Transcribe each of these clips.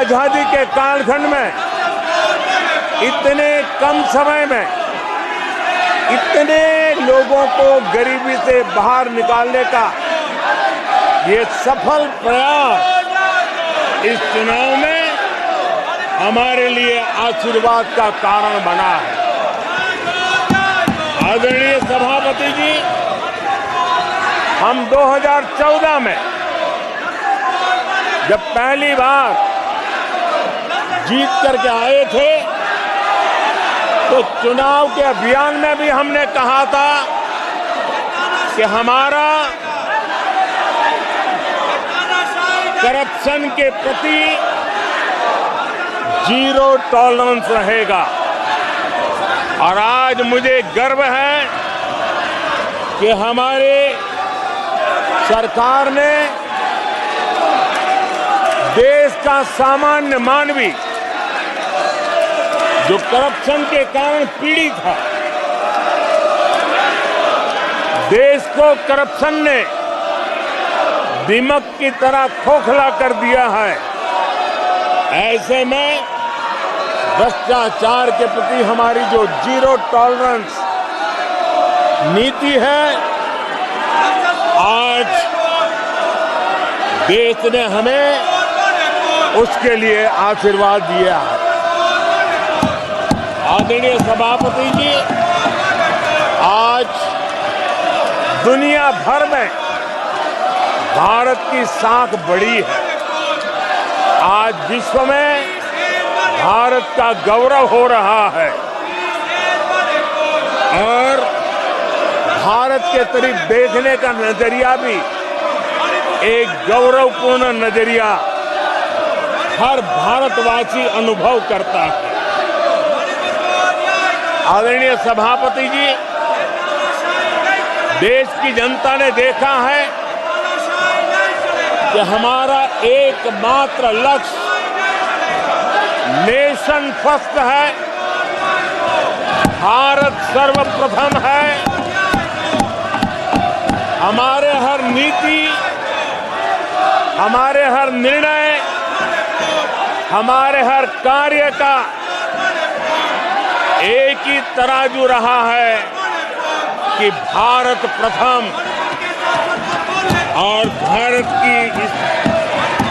आजादी के कालखंड में इतने कम समय में इतने लोगों को गरीबी से बाहर निकालने का ये सफल प्रयास इस चुनाव में हमारे लिए आशीर्वाद का कारण बना है। आदरणीय सभापति जी, हम 2014 में जब पहली बार जीत करके आए थे तो चुनाव के अभियान में भी हमने कहा था कि हमारा करप्शन के प्रति जीरो टॉलरेंस रहेगा। और आज मुझे गर्व है कि हमारे सरकार ने देश का सामान्य मानवी जो करप्शन के कारण पीड़ित है, देश को करप्शन ने दीमक की तरह खोखला कर दिया है। ऐसे में भ्रष्टाचार के प्रति हमारी जो जीरो टॉलरेंस नीति है, आज देश ने हमें उसके लिए आशीर्वाद दिया है। आदरणीय सभापति जी, आज दुनिया भर में भारत की साख बढ़ी है। आज विश्व में भारत का गौरव हो रहा है और भारत के तरफ देखने का नजरिया भी एक गौरवपूर्ण नजरिया हर भारतवासी अनुभव करता है। आदरणीय सभापति जी, देश की जनता ने देखा है कि हमारा एकमात्र लक्ष्य नेशन फर्स्ट है, भारत सर्वप्रथम है। हमारे हर नीति, हमारे हर निर्णय, हमारे हर कार्य का एक ही तराजू रहा है कि भारत प्रथम। और भारत की इस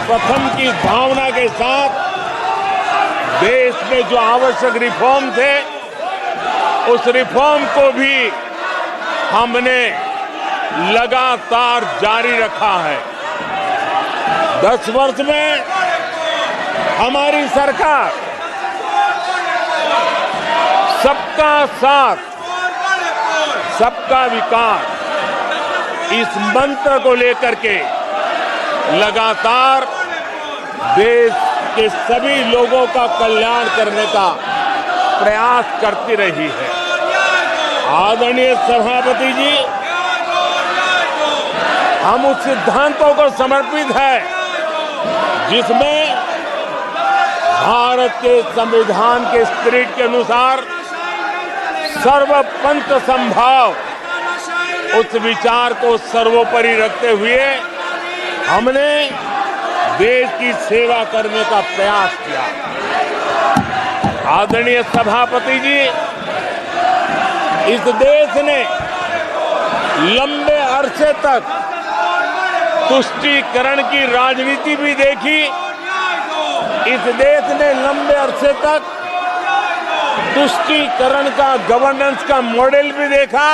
प्रथम की भावना के साथ देश में जो आवश्यक रिफॉर्म थे, उस रिफॉर्म को भी हमने लगातार जारी रखा है। 10 वर्ष में हमारी सरकार सबका साथ, सबका विकास, इस मंत्र को लेकर के लगातार देश के सभी लोगों का कल्याण करने का प्रयास करती रही है। आदरणीय सभापति जी, हम उस सिद्धांतों को समर्पित है जिसमें भारत के संविधान के स्पिरिट के अनुसार सर्वपंथ संभाव, उस विचार को सर्वोपरि रखते हुए हमने देश की सेवा करने का प्रयास किया। आदरणीय सभापति जी, इस देश ने लंबे अरसे तक तुष्टीकरण की राजनीति भी देखी। इस देश ने लंबे अरसे तक तुष्टीकरण का गवर्नेंस का मॉडल भी देखा।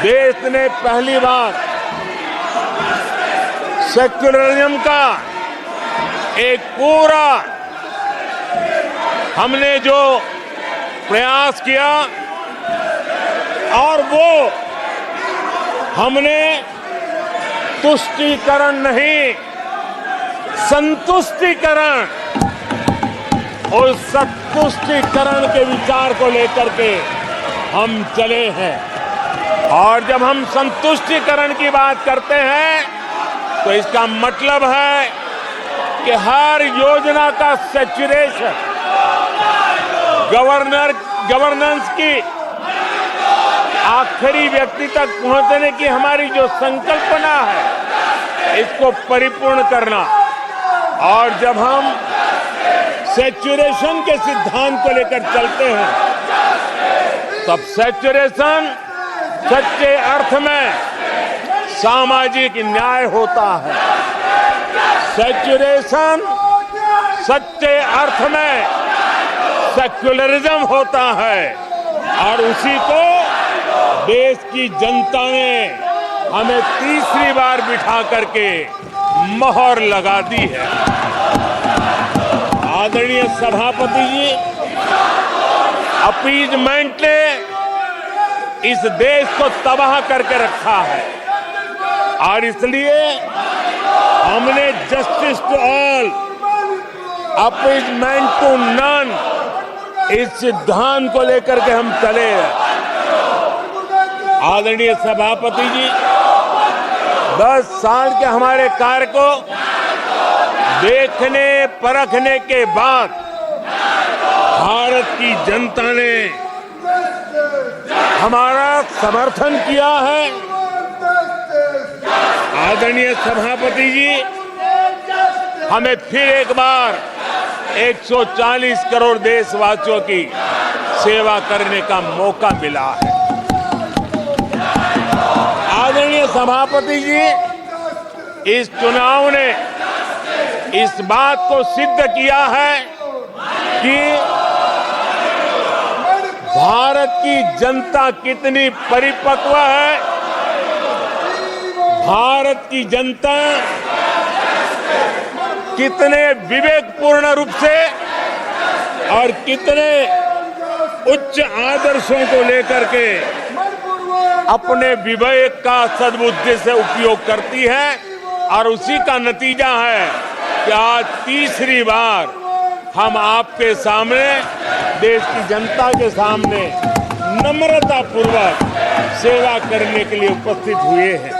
देश ने पहली बार सेक्युलरिज्म का एक पूरा हमने जो प्रयास किया और वो हमने तुष्टीकरण नहीं, संतुष्टीकरण और संतुष्टीकरण के विचार को लेकर के हम चले हैं। और जब हम संतुष्टीकरण की बात करते हैं तो इसका मतलब है कि हर योजना का सैचुरेशन, गवर्नेंस की आखिरी व्यक्ति तक पहुंचने की हमारी जो संकल्पना है, इसको परिपूर्ण करना, और जब हम सेचुरेशन के सिद्धांत को लेकर चलते हैं तब सेचुरेशन सच्चे अर्थ में सामाजिक न्याय होता है। सेचुरेशन सच्चे अर्थ में सेक्युलरिज्म होता है और उसी को देश की जनता ने हमें तीसरी बार बिठा करके मोहर लगा दी है। आदरणीय सभापति जी, अपीजमेंट ने इस देश को तबाह करके रखा है और इसलिए हमने justice to all, appeasement to none, इस सिद्धांत को लेकर के हम चले हैं। आदरणीय सभापति जी, 10 साल के हमारे कार्य को देखने परखने के बाद भारत की जनता ने हमारा समर्थन किया है। आदरणीय सभापति जी, हमें फिर एक बार 140 करोड़ देशवासियों की सेवा करने का मौका मिला है। आदरणीय सभापति जी, इस चुनाव ने इस बात को सिद्ध किया है कि भारत की जनता कितनी परिपक्व है। भारत की जनता कितने विवेकपूर्ण रूप से और कितने उच्च आदर्शों को लेकर के अपने विवेक का सद्बुद्धि से उपयोग करती है और उसी का नतीजा है कि आज तीसरी बार हम आपके सामने, देश की जनता के सामने नम्रतापूर्वक सेवा करने के लिए उपस्थित हुए हैं।